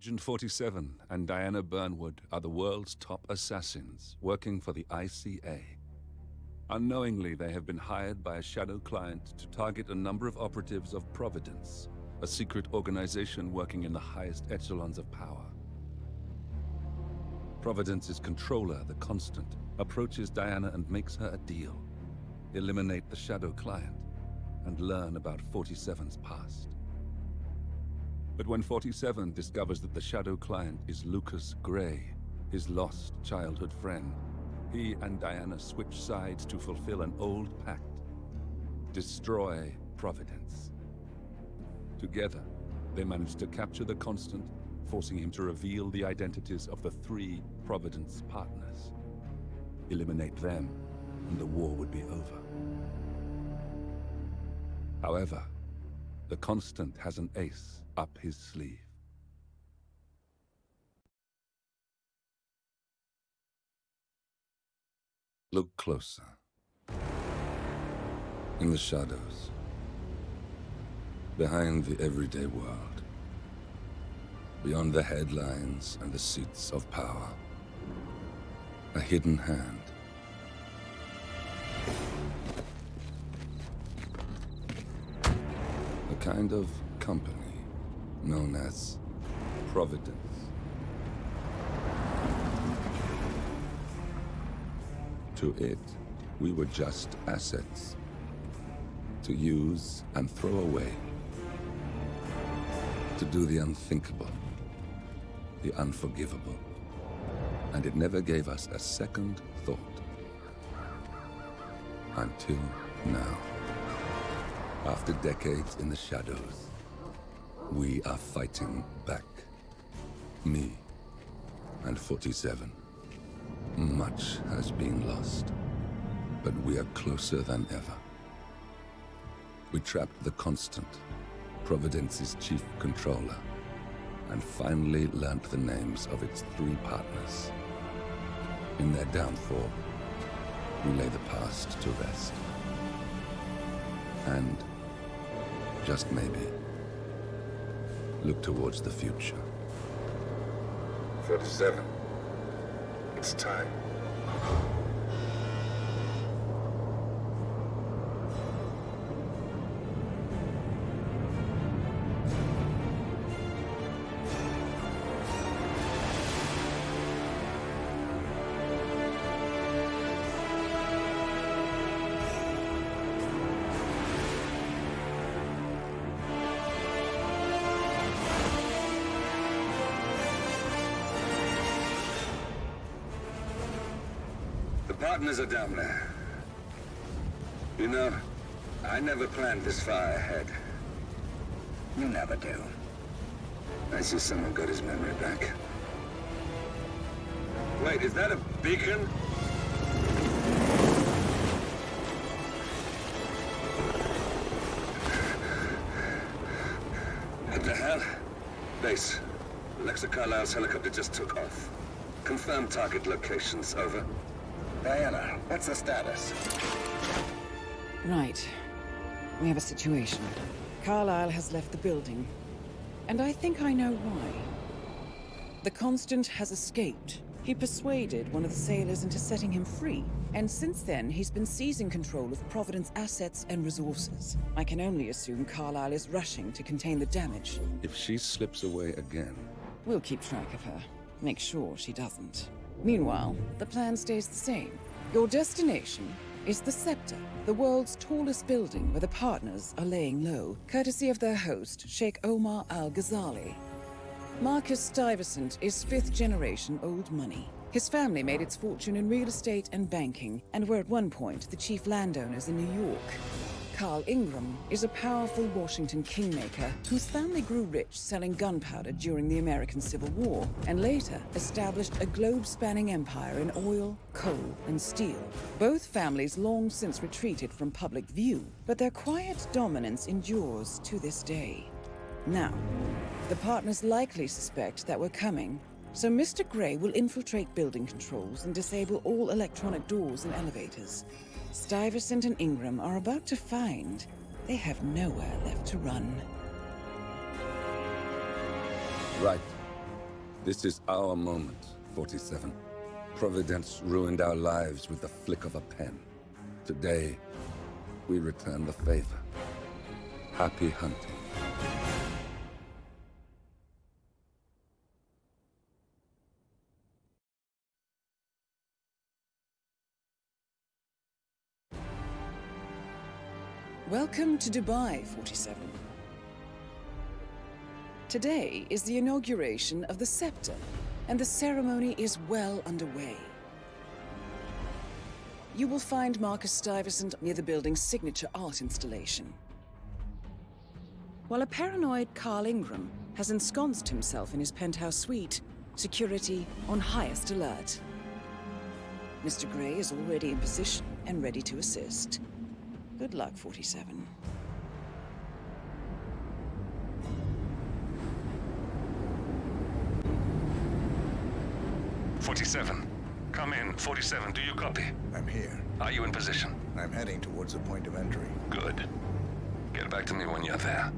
Agent 47 and Diana Burnwood are the world's top assassins working for the ICA. Unknowingly, they have been hired by a shadow client to target a number of operatives of Providence, a secret organization working in the highest echelons of power. Providence's controller, the Constant, approaches Diana and makes her a deal. Eliminate the shadow client and learn about 47's past. But when 47 discovers that the shadow client is Lucas Gray, his lost childhood friend, he and Diana switch sides to fulfill an old pact: destroy Providence. Together, they manage to capture the Constant, forcing him to reveal the identities of the 3 Providence partners. Eliminate them, and the war would be over. However, the Constant has an ace up his sleeve. Look closer. In the shadows. Behind the everyday world. Beyond the headlines and the seats of power. A hidden hand. A kind of company known as Providence. To it, we were just assets. To use and throw away. To do the unthinkable. The unforgivable. And it never gave us a second thought. Until now. After decades in the shadows, we are fighting back. Me and 47. Much has been lost, but we are closer than ever. We trapped the Constant, Providence's chief controller, and finally learnt the names of its 3 partners. In their downfall, we lay the past to rest. And, just maybe, look towards the future. 47. It's time. Partners are down there. You know, I never planned this far ahead. You never do. I see someone got his memory back. Wait, is that a beacon? What the hell? Base. Alexa Carlisle's helicopter just took off. Confirm target locations, over. Diana, what's the status? Right. We have a situation. Carlisle has left the building. And I think I know why. The Constant has escaped. He persuaded one of the sailors into setting him free. And since then, he's been seizing control of Providence assets and resources. I can only assume Carlisle is rushing to contain the damage. If she slips away again... We'll keep track of her. Make sure she doesn't. Meanwhile, the plan stays the same. Your destination is the Scepter, the world's tallest building where the partners are laying low, courtesy of their host, Sheikh Omar Al-Ghazali. Marcus Stuyvesant is 5th-generation old money. His family made its fortune in real estate and banking, and were at one point the chief landowners in New York. Carl Ingram is a powerful Washington kingmaker whose family grew rich selling gunpowder during the American Civil War, and later established a globe-spanning empire in oil, coal, and steel. Both families long since retreated from public view, but their quiet dominance endures to this day. Now, the partners likely suspect that we're coming, so Mr. Gray will infiltrate building controls and disable all electronic doors and elevators. Stuyvesant and Ingram are about to find they have nowhere left to run. Right. This is our moment, 47. Providence ruined our lives with the flick of a pen. Today, we return the favor. Happy hunting. Welcome to Dubai, 47. Today is the inauguration of the scepter, and the ceremony is well underway. You will find Marcus Stuyvesant near the building's signature art installation, while a paranoid Carl Ingram has ensconced himself in his penthouse suite, security on highest alert. Mr. Gray is already in position and ready to assist. Good luck, 47. Come in. 47, do you copy? I'm here. Are you in position? I'm heading towards the point of entry. Good. Get back to me when you're there.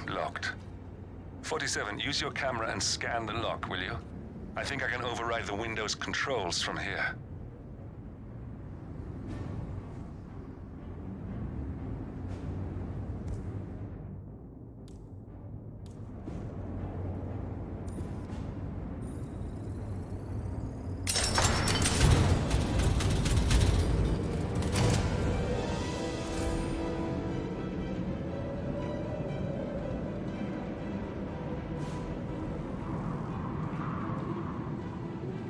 Locked. 47, use your camera and scan the lock, will you? I think I can override the Windows controls from here.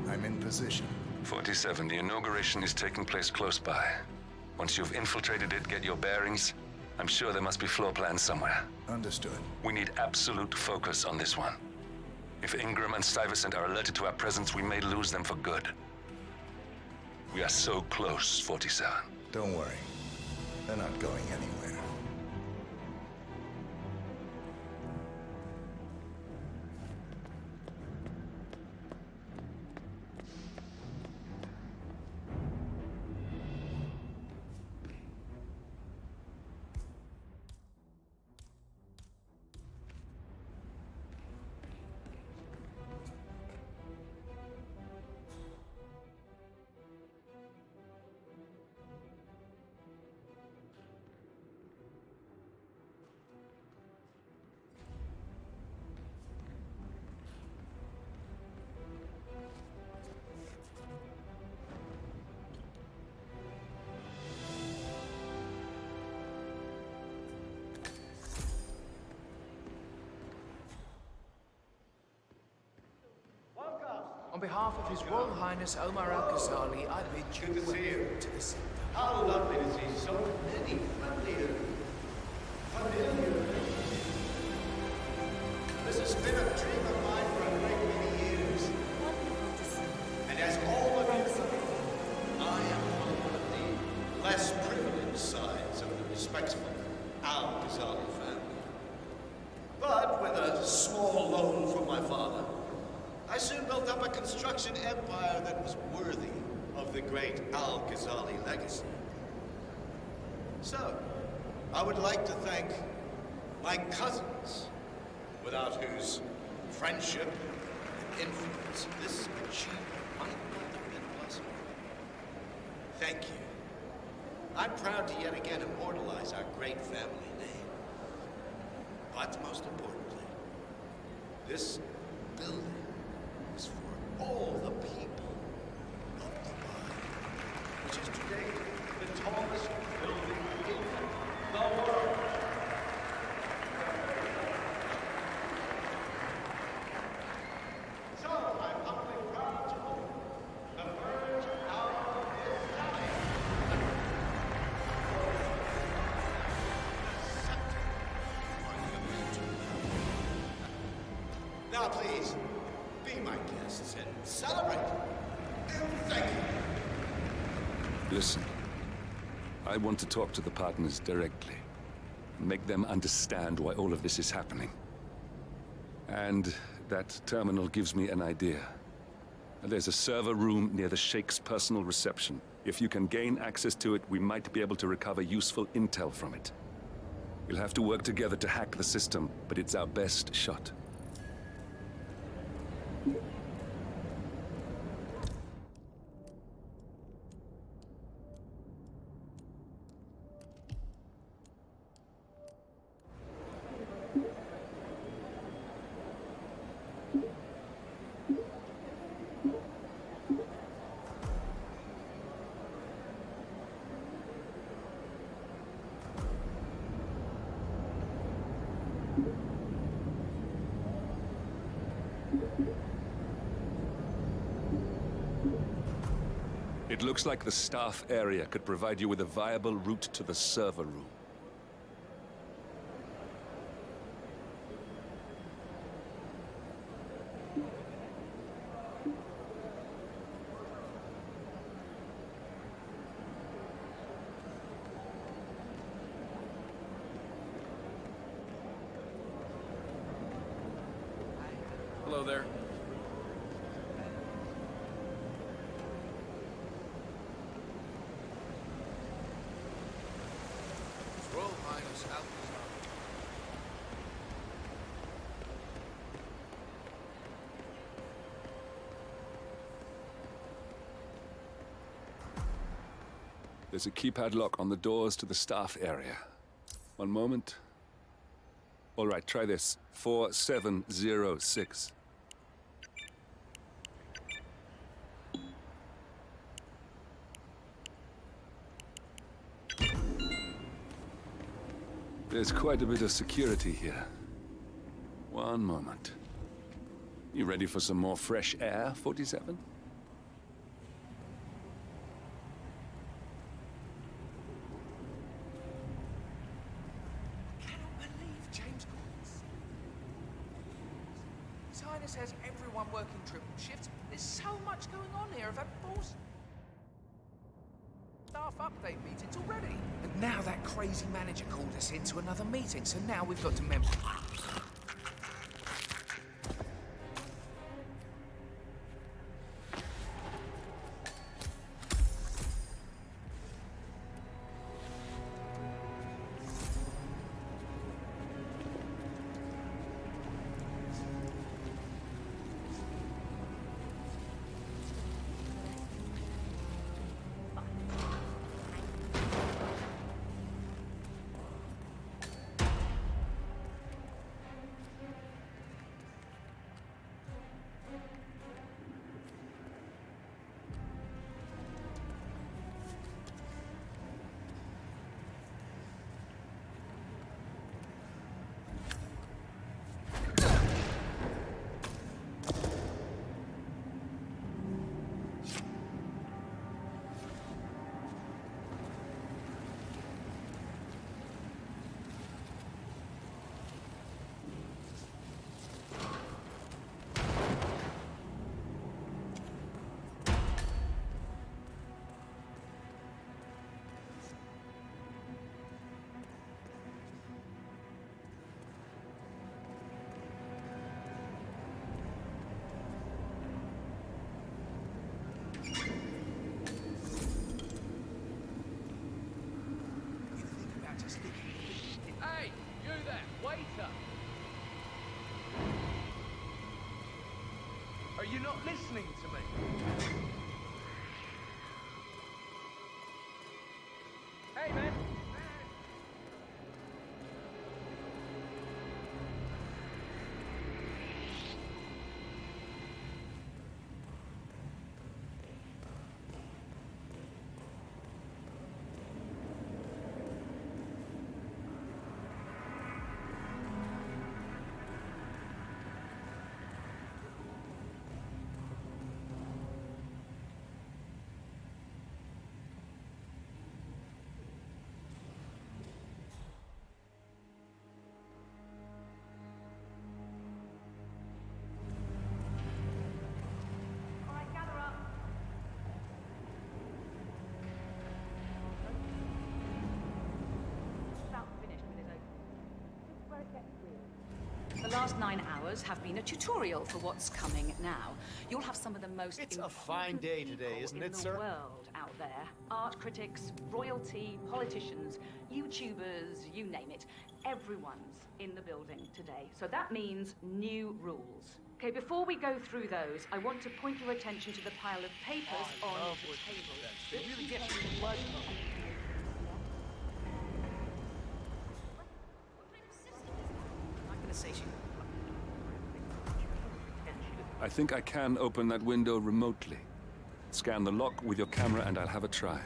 I'm in position. 47, the inauguration is taking place close by. Once you've infiltrated it, get your bearings. I'm sure there must be floor plans somewhere. Understood. We need absolute focus on this one. If Ingram and Stuyvesant are alerted to our presence, we may lose them for good. We are so close, 47. Don't worry. They're not going anywhere. On behalf of His Royal Highness Omar Al-Ghazali, I bid you welcome to the center. How lovely to see so many familiar. This has been a dream of mine for a great many years. And as all of you know, I am one of the less privileged sides of the respectable Al-Ghazali family. But with a small loan from my father, I soon built up a construction empire that was worthy of the great Al-Ghazali legacy. So, I would like to thank my cousins, without whose friendship and influence this achievement might not have been possible. Thank you. I'm proud to yet again immortalize our great family name. But most importantly, this building is for all the people of Dubai, which is today the tallest building in the world. So I'm humbly proud to open the first Al-Ghazali Now, please, be my guests and celebrate. Thank you. Listen, I want to talk to the partners directly. Make them understand why all of this is happening. And that terminal gives me an idea. There's a server room near the Sheikh's personal reception. If you can gain access to it, we might be able to recover useful intel from it. We'll have to work together to hack the system, but it's our best shot. It looks like the staff area could provide you with a viable route to the server room. Hello there. His Royal Highness Alcazar. There's a keypad lock on the doors to the staff area. One moment. All right, try this. 4706. There's quite a bit of security here. One moment. You ready for some more fresh air, 47? His Highness has everyone working triple shifts. There's so much going on here. I've had 4 staff update meetings already. And now that crazy manager called us into another meeting, so now we've got to member. Hey, you there, waiter! Are you not listening to me? Hey, man! last 9 hours have been a tutorial for what's coming now. You'll have some of the most It's a fine day today, people isn't in it, the sir? world out there. Art critics, royalty, politicians, YouTubers, you name it. Everyone's in the building today. So that means new rules. Okay, before we go through those, I want to point your attention to the pile of papers on the table. It really gets me blood. I'm gonna say she... I think I can open that window remotely. Scan the lock with your camera and I'll have a try.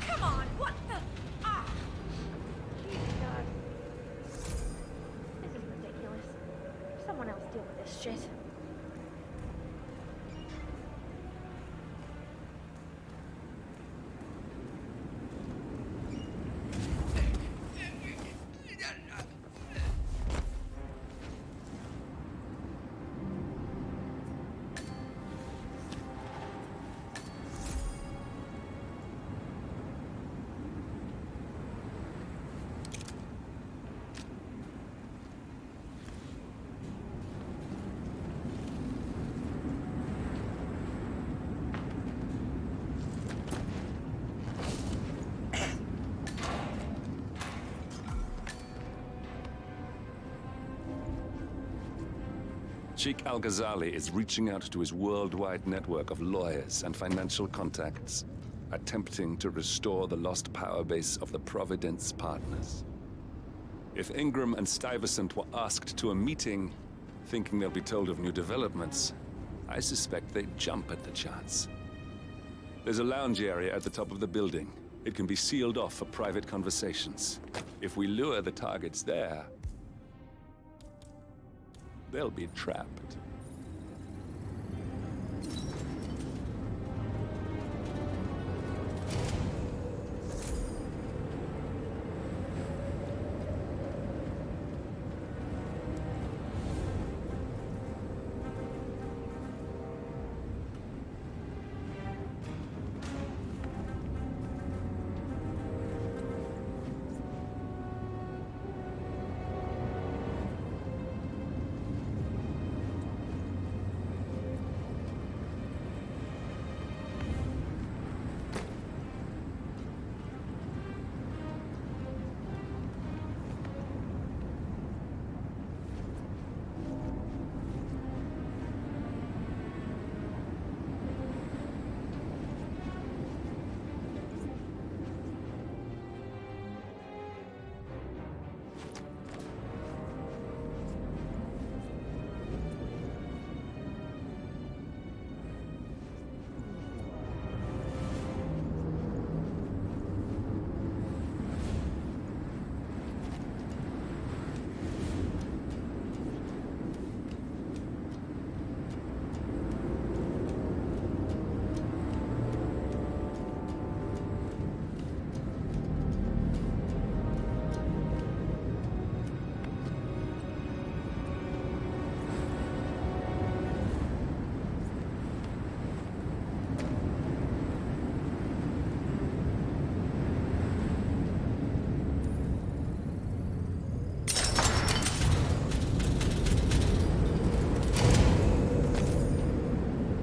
Come on, what the? Ah! God. This is ridiculous. Someone else deal with this shit. Sheikh Al-Ghazali is reaching out to his worldwide network of lawyers and financial contacts, attempting to restore the lost power base of the Providence partners. If Ingram and Stuyvesant were asked to a meeting, thinking they'll be told of new developments, I suspect they'd jump at the chance. There's a lounge area at the top of the building. It can be sealed off for private conversations. If we lure the targets there, they'll be trapped.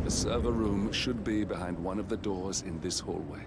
The server room should be behind one of the doors in this hallway.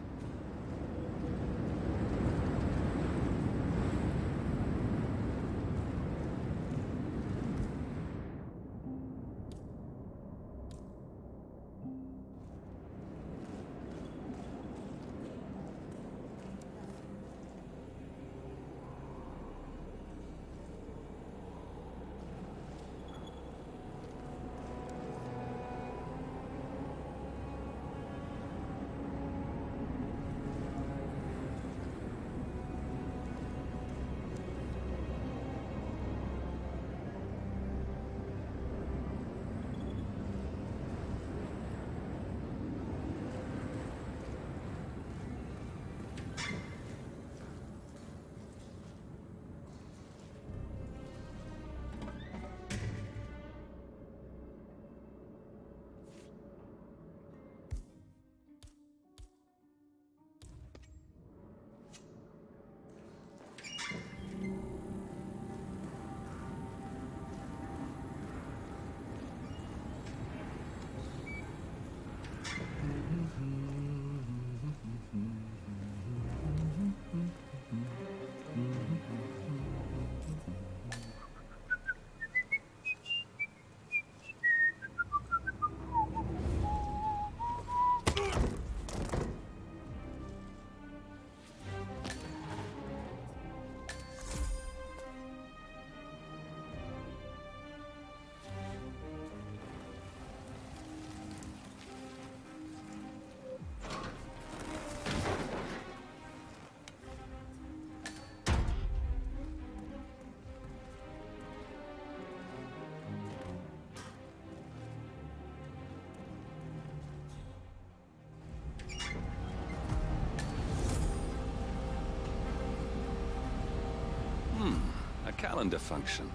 calendar function.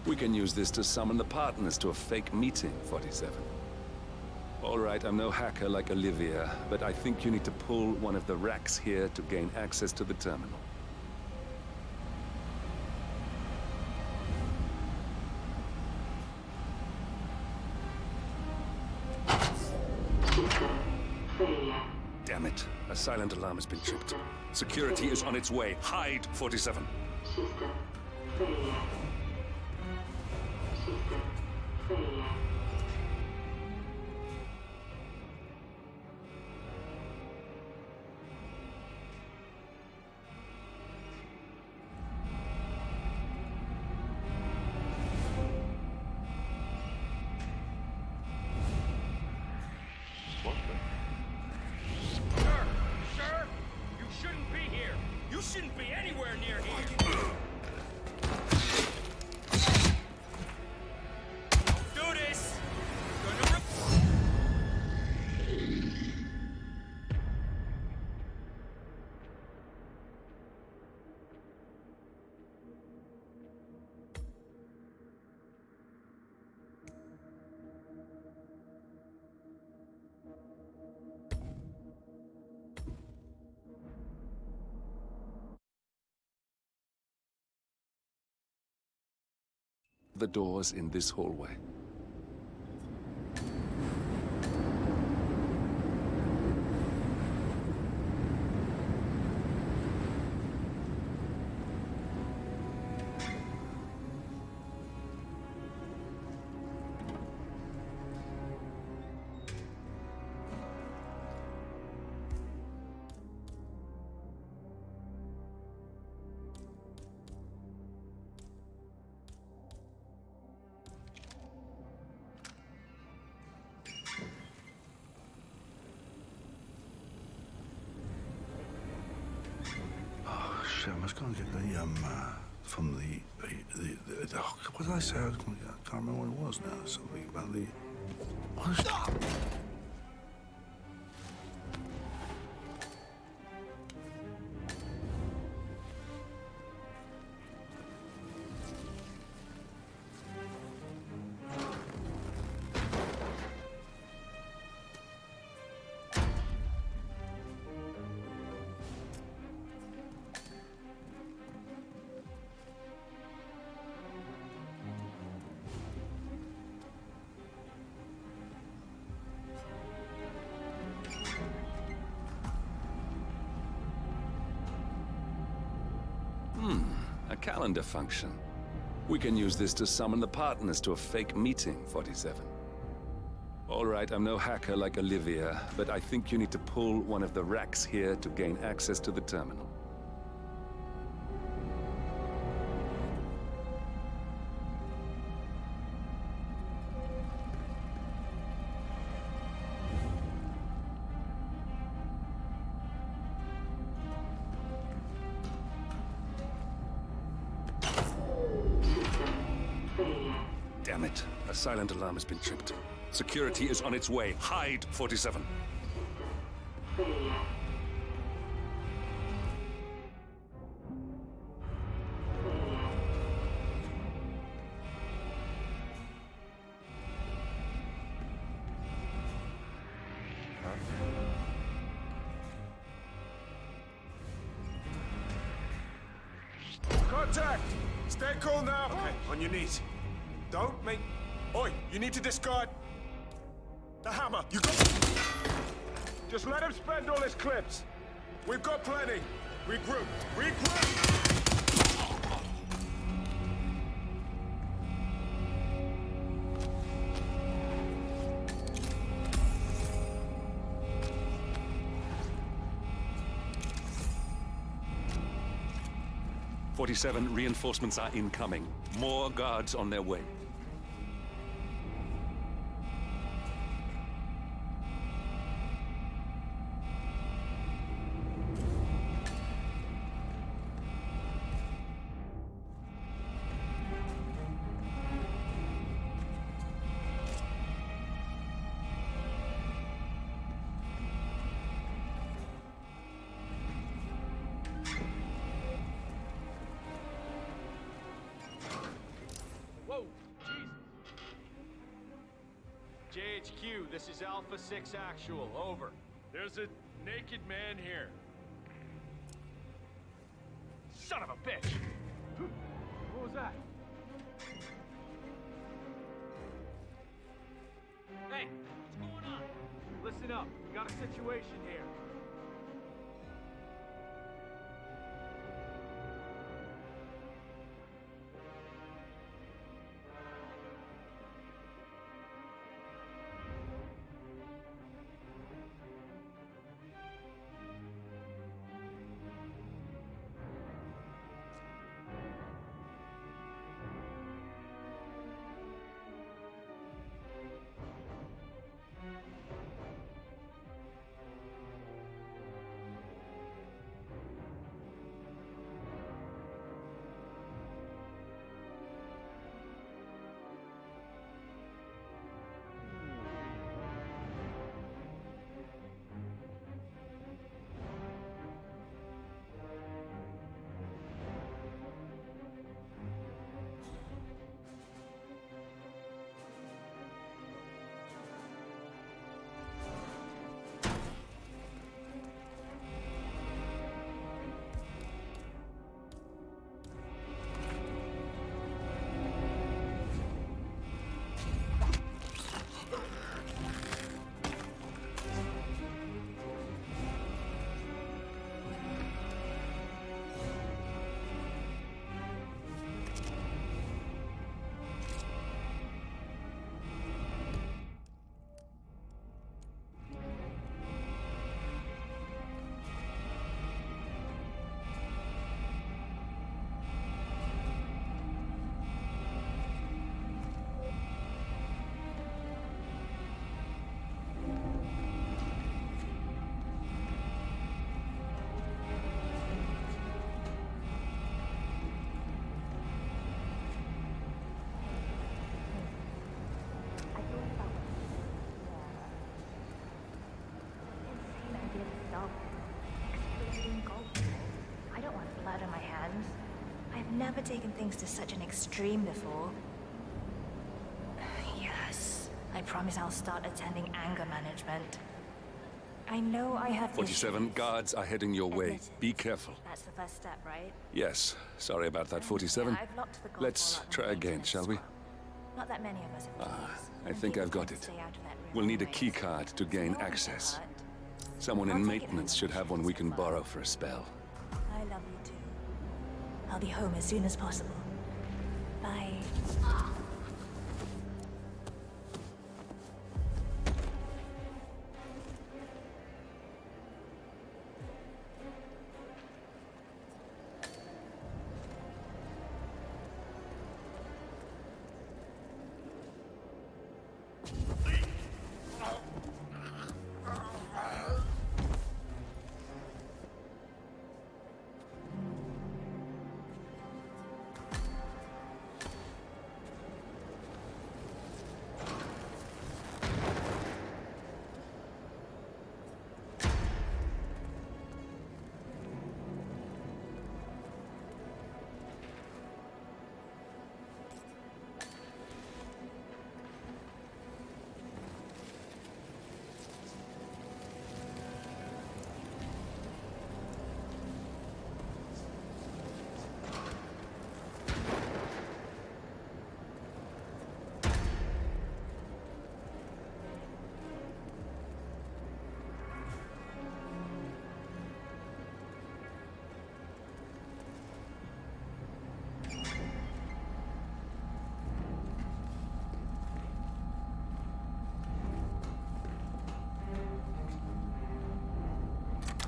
We can use this to summon the partners to a fake meeting, 47. All right, I'm no hacker like Olivia, but I think you need to pull one of the racks here to gain access to the terminal. Damn it. A silent alarm has been tripped. Security is on its way. Hide, 47. System failure. System failure. Sir, you shouldn't be here. You shouldn't be anywhere near here. Do this. The doors in this hallway. I was going to get the, from the what did I say I was going to get? I can't remember what it was now. Something about the... Stop! A calendar function. We can use this to summon the partners to a fake meeting, 47. All right, I'm no hacker like Olivia, but I think you need to pull one of the racks here to gain access to the terminal. Damn it. A silent alarm has been tripped. Security is on its way. Hide, 47. Contact! Stay cool now. Okay, on your knees. Don't make... Oi, you need to discard... the hammer. You got... Just let him spend all his clips. We've got plenty. Regroup. Regroup! 47, reinforcements are incoming. More guards on their way. JHQ, this is Alpha 6 Actual, over. There's a naked man here. Son of a bitch! What was that? Hey, what's going on? Listen up, we got a situation here. I don't want blood on my hands. I've never taken things to such an extreme before. Yes, I promise I'll start attending anger management. I know I have 47 issues. guards are heading your way. Be careful. That's the first step, right? Yes, sorry about that, 47. Yeah, I've locked the golf Let's ball up try in again, maintenance shall we? squad. Not that many of us have keys, I and think people I've got tend to it. stay out of that room We'll need a anyways. key card to gain No one access. gets hurt. Someone I'll in take it maintenance as should have one we can borrow for a spell. I love you too. I'll be home as soon as possible. Bye.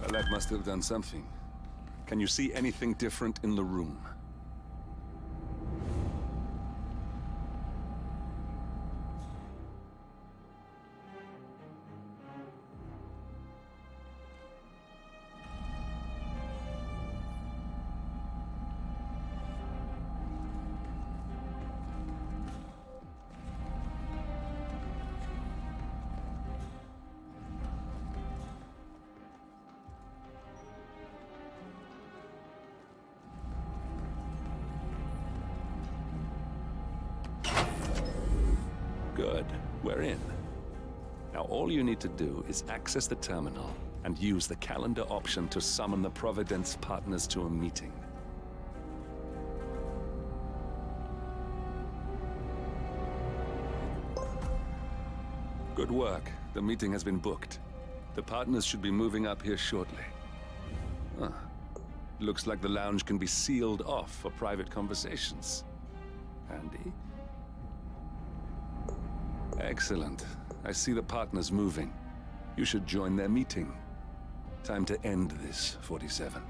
Well, that must have done something. Can you see anything different in the room? Good. We're in. Now all you need to do is access the terminal and use the calendar option to summon the Providence partners to a meeting. Good work. The meeting has been booked. The partners should be moving up here shortly. Huh. Looks like the lounge can be sealed off for private conversations. Handy. Excellent. I see the partners moving. You should join their meeting. Time to end this, 47.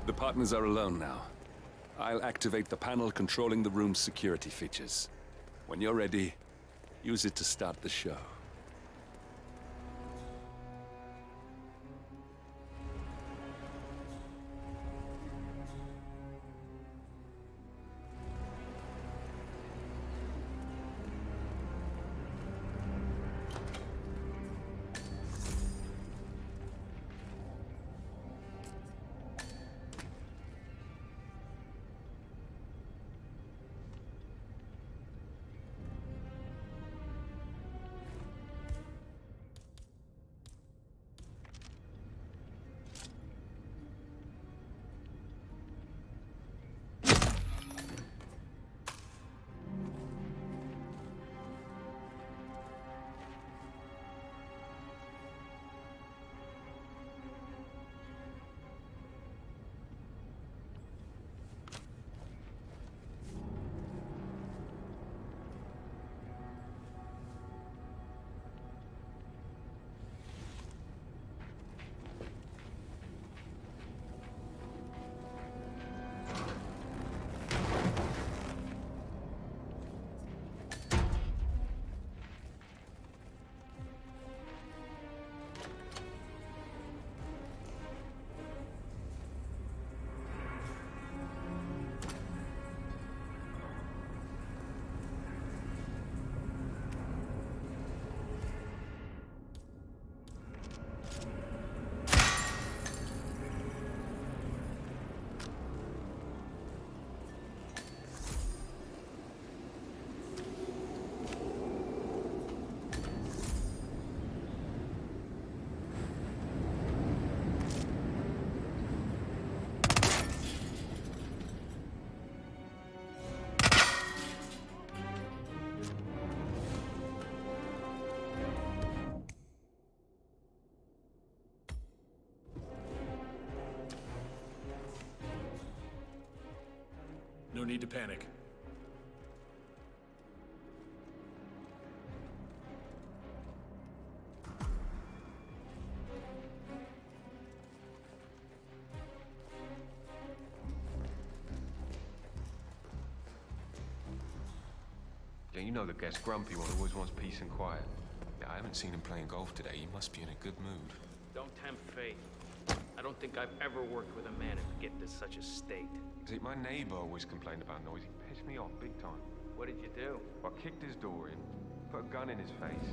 The partners are alone now. I'll activate the panel controlling the room's security features. When you're ready, use it to start the show. No need to panic. Yeah, you know the guest grumpy one who always wants peace and quiet. Yeah, I haven't seen him playing golf today. He must be in a good mood. Don't tempt fate. I don't think I've ever worked with a man who get to such a state. See, my neighbor always complained about noise. He pissed me off big time. What did you do? I kicked his door in, put a gun in his face,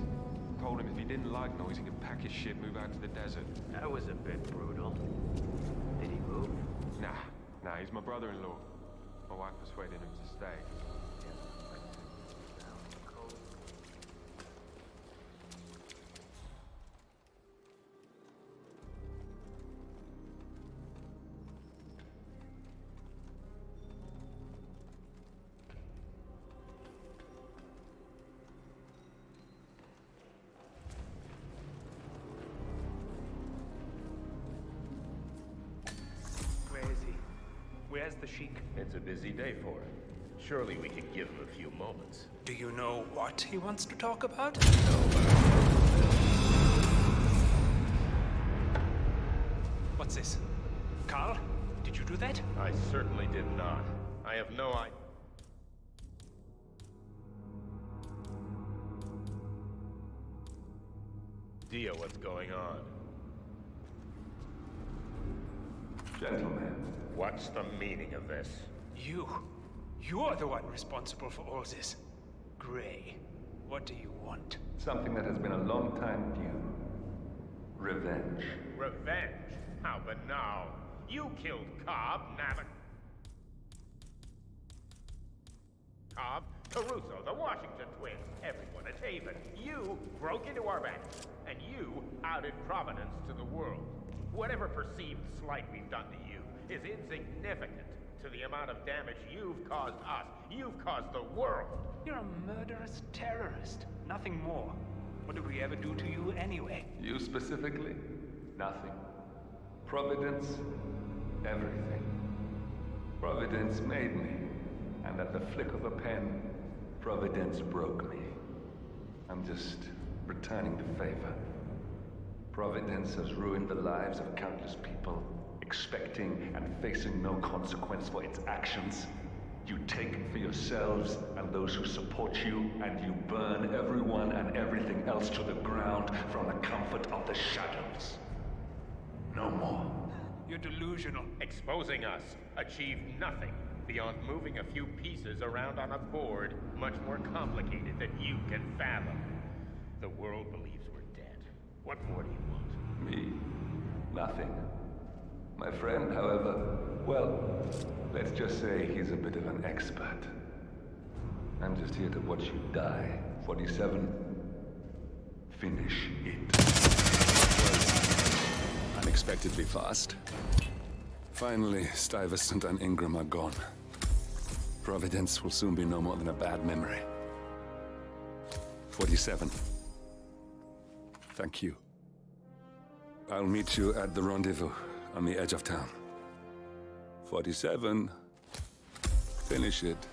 told him if he didn't like noise, he could pack his shit, move out to the desert. That was a bit brutal. Did he move? Nah, he's my brother-in-law. My wife persuaded him to stay. Where's the Sheik? It's a busy day for him. Surely we could give him a few moments. Do you know what he wants to talk about? No, What's this? Carl? Did you do that? I certainly did not. I have no idea what's going on. Gentlemen. What's the meaning of this? You're the one responsible for all this. Gray, what do you want? Something that has been a long time due. Revenge. Revenge? How banal. You killed Cobb, Cobb, Caruso, the Washington twins, everyone at Haven. You broke into our bank, and you outed Providence to the world. Whatever perceived slight we've done to you is insignificant to the amount of damage you've caused us. You've caused the world. You're a murderous terrorist. Nothing more. What did we ever do to you anyway? You specifically? Nothing. Providence? Everything. Providence made me. And at the flick of a pen, Providence broke me. I'm just returning the favor. Providence has ruined the lives of countless people, expecting and facing no consequence for its actions. You take for yourselves and those who support you, and you burn everyone and everything else to the ground from the comfort of the shadows. No more. You're delusional. Exposing us achieved nothing beyond moving a few pieces around on a board much more complicated than you can fathom. The world believes we're dead. What more do you want? Me? Nothing. My friend, however, well, let's just say he's a bit of an expert. I'm just here to watch you die. 47, finish it. Unexpectedly fast. Finally, Stuyvesant and Ingram are gone. Providence will soon be no more than a bad memory. 47. Thank you. I'll meet you at the rendezvous on the edge of town. 47. Finish it.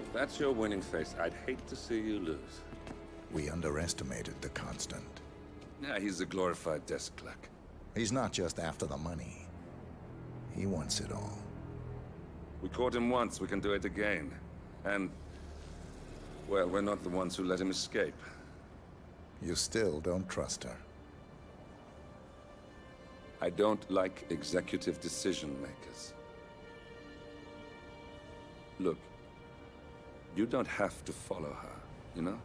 If that's your winning face, I'd hate to see you lose. We underestimated the Constant. Yeah, he's a glorified desk clerk. He's not just after the money. He wants it all. We caught him once, we can do it again. And, well, we're not the ones who let him escape. You still don't trust her. I don't like executive decision makers. Look, you don't have to follow her, you know?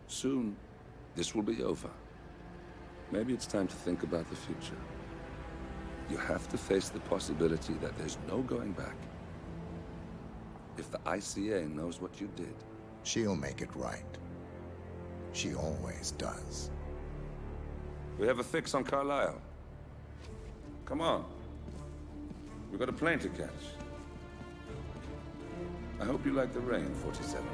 Soon, this will be over. Maybe it's time to think about the future. You have to face the possibility that there's no going back. If the ICA knows what you did... She'll make it right. She always does. We have a fix on Carlisle. Come on. We've got a plane to catch. I hope you like the rain, 47.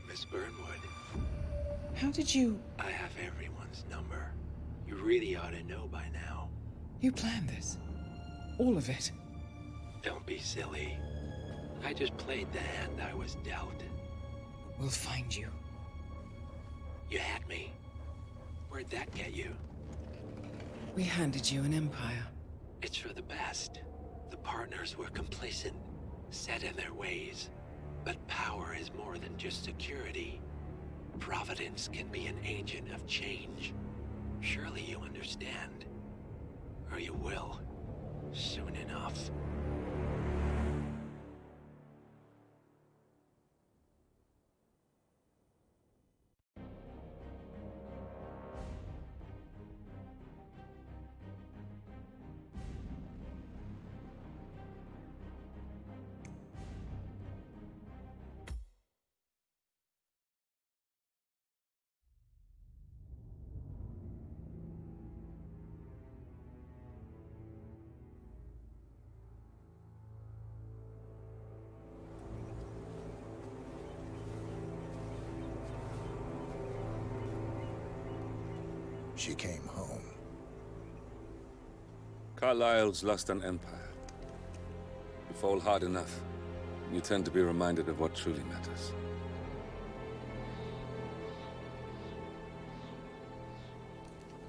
Miss Burnwood. How did you... I have everyone's number. You really ought to know by now. You planned this? All of it? Don't be silly. I just played the hand I was dealt. We'll find you. You had me. Where'd that get you? We handed you an empire. It's for the best. The partners were complacent, set in their ways. But power is more than just security. Providence can be an agent of change. Surely you understand. Or you will. Soon enough. She came home. Carlyle's lost an empire. You fall hard enough, you tend to be reminded of what truly matters.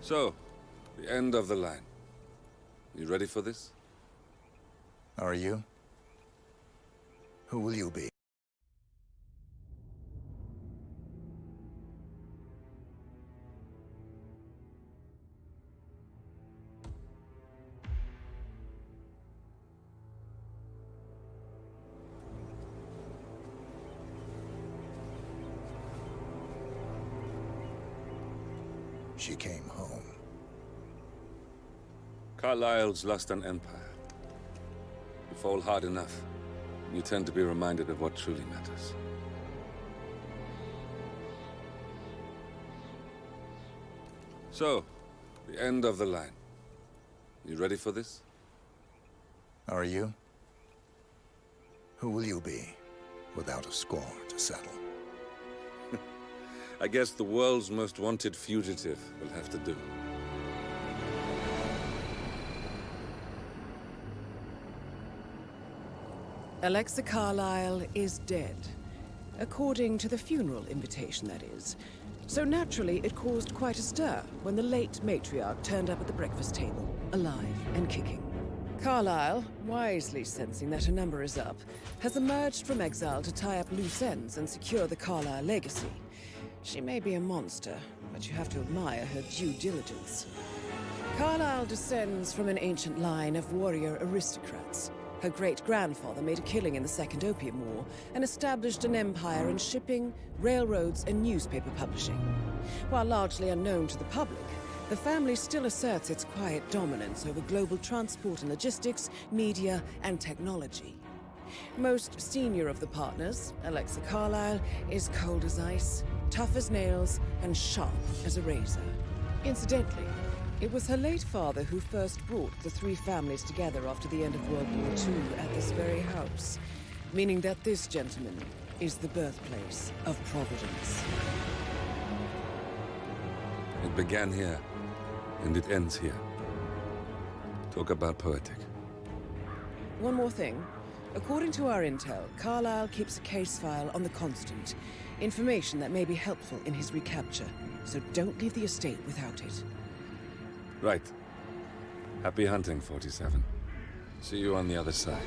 So, the end of the line. You ready for this? Are you? Who will you be? She came home. Carlyle's lost an empire. You fall hard enough, you tend to be reminded of what truly matters. So, the end of the line. You ready for this? Are you? Who will you be, without a score to settle? I guess the world's most wanted fugitive will have to do. Alexa Carlyle is dead. According to the funeral invitation, that is. So naturally, it caused quite a stir when the late matriarch turned up at the breakfast table, alive and kicking. Carlyle, wisely sensing that her number is up, has emerged from exile to tie up loose ends and secure the Carlyle legacy. She may be a monster, but you have to admire her due diligence. Carlyle descends from an ancient line of warrior aristocrats. Her great-grandfather made a killing in the Second Opium War and established an empire in shipping, railroads, and newspaper publishing. While largely unknown to the public, the family still asserts its quiet dominance over global transport and logistics, media, and technology. Most senior of the partners, Alexa Carlyle, is cold as ice, tough as nails, and sharp as a razor. Incidentally, it was her late father who first brought the three families together after the end of World War II at this very house, meaning that this gentleman is the birthplace of Providence. It began here, and it ends here. Talk about poetic. One more thing. According to our intel, Carlyle keeps a case file on the Constant. Information that may be helpful in his recapture, so don't leave the estate without it. Right. Happy hunting, 47. See you on the other side.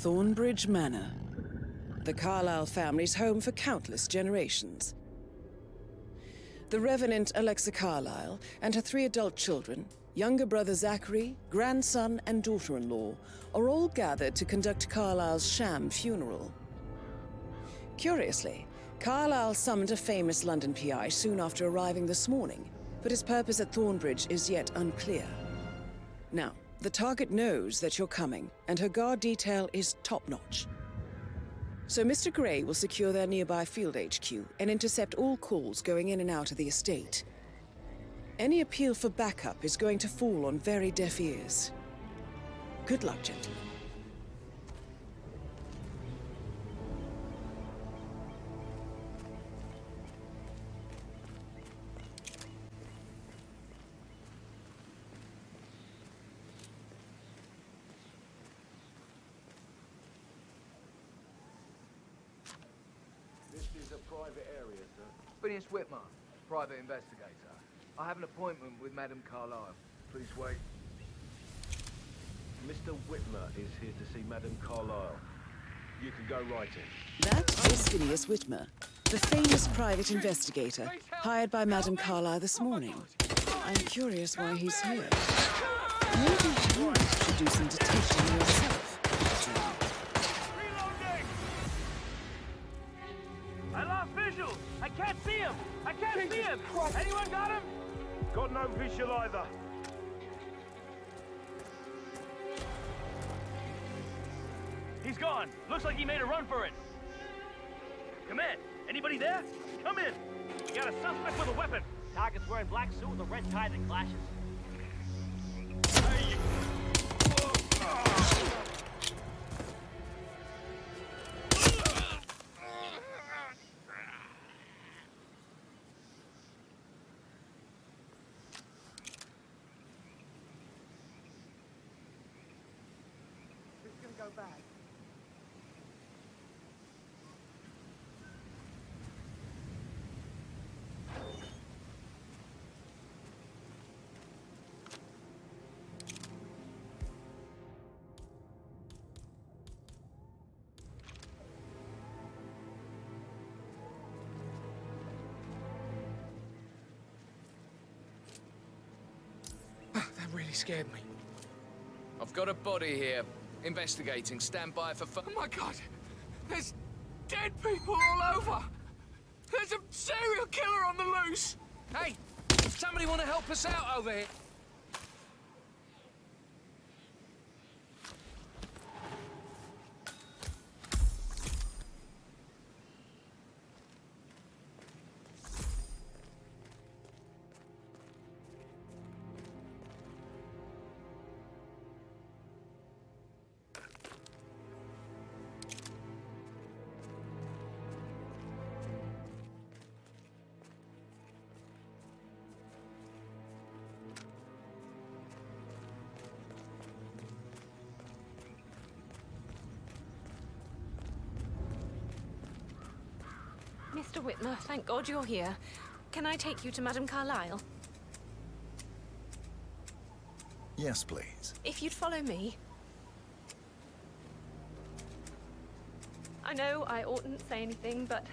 Thornbridge Manor, the Carlyle family's home for countless generations. The Revenant Alexa Carlyle and her 3 adult children, younger brother Zachary, grandson, and daughter-in-law, are all gathered to conduct Carlyle's sham funeral. Curiously, Carlyle summoned a famous London PI soon after arriving this morning, but his purpose at Thornbridge is yet unclear. Now, the target knows that you're coming, and her guard detail is top-notch. So Mr. Gray will secure their nearby field HQ and intercept all calls going in and out of the estate. Any appeal for backup is going to fall on very deaf ears. Good luck, gentlemen. This is a private area, sir. Phineas Whitmer, private investigator. I have an appointment with Madame Carlyle. Please wait. Mr. Whitmer is here to see Madame Carlyle. You can go right in. That is Phineas Whitmer, the famous private investigator hired by Madame Carlyle this morning. I'm curious why he's here. Maybe you should do some detecting yourself. I lost visual. I can't see him. I can't see him. Anyone got him? Got no visual either. He's gone. Looks like he made a run for it. Come in. Anybody there? Come in. We got a suspect with a weapon. Target's wearing black suit with a red tie that clashes. Hey, Go back. That really scared me. I've got a body here. Investigating. Stand by for Oh my God! There's dead people all over! There's a serial killer on the loose! Hey! Somebody want to help us out over here? Mr. Whitmer, thank God you're here. Can I take you to Madame Carlyle? Yes, please. If you'd follow me. I know I oughtn't say anything, but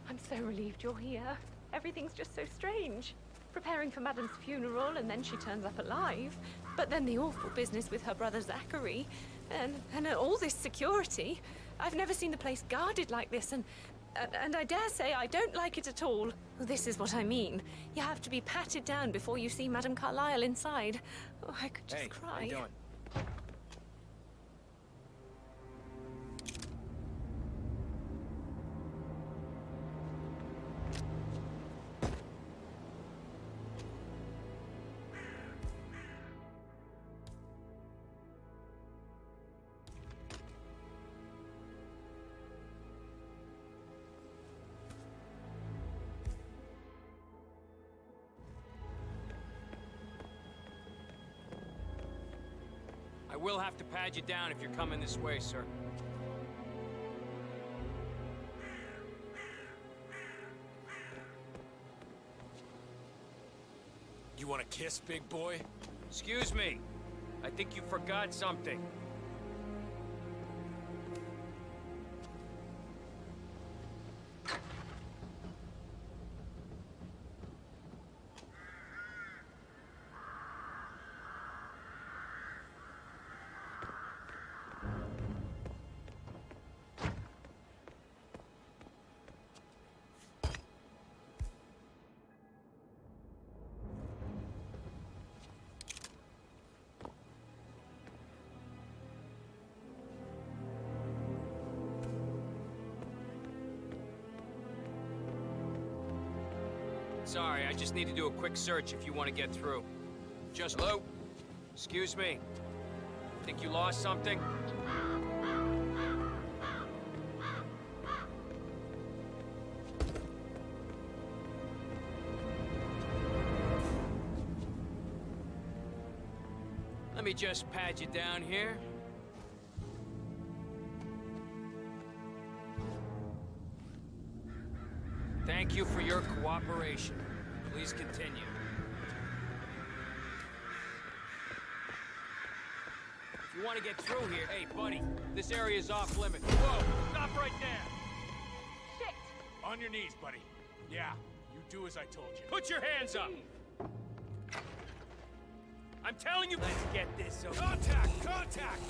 I'm so relieved you're here. Everything's just so strange. Preparing for Madame's funeral, and then she turns up alive. But then the awful business with her brother Zachary, and all this security. I've never seen the place guarded like this, and I dare say I don't like it at all. This is what I mean. You have to be patted down before you see Madame Carlyle inside. Oh, I could just cry. How you doing? I will have to pad you down if you're coming this way, sir. You want a kiss, big boy? Excuse me. I think you forgot something. Sorry, I just need to do a quick search if you want to get through. Just... Hello? Excuse me. Think you lost something? Let me just pat you down here. Thank you for your cooperation. Please continue. If you want to get through here, hey, buddy, this area is off limits. Whoa! Stop right there! Shit! On your knees, buddy. Yeah, you do as I told you. Put your hands up! I'm telling you... Let's get this over. Contact! Contact!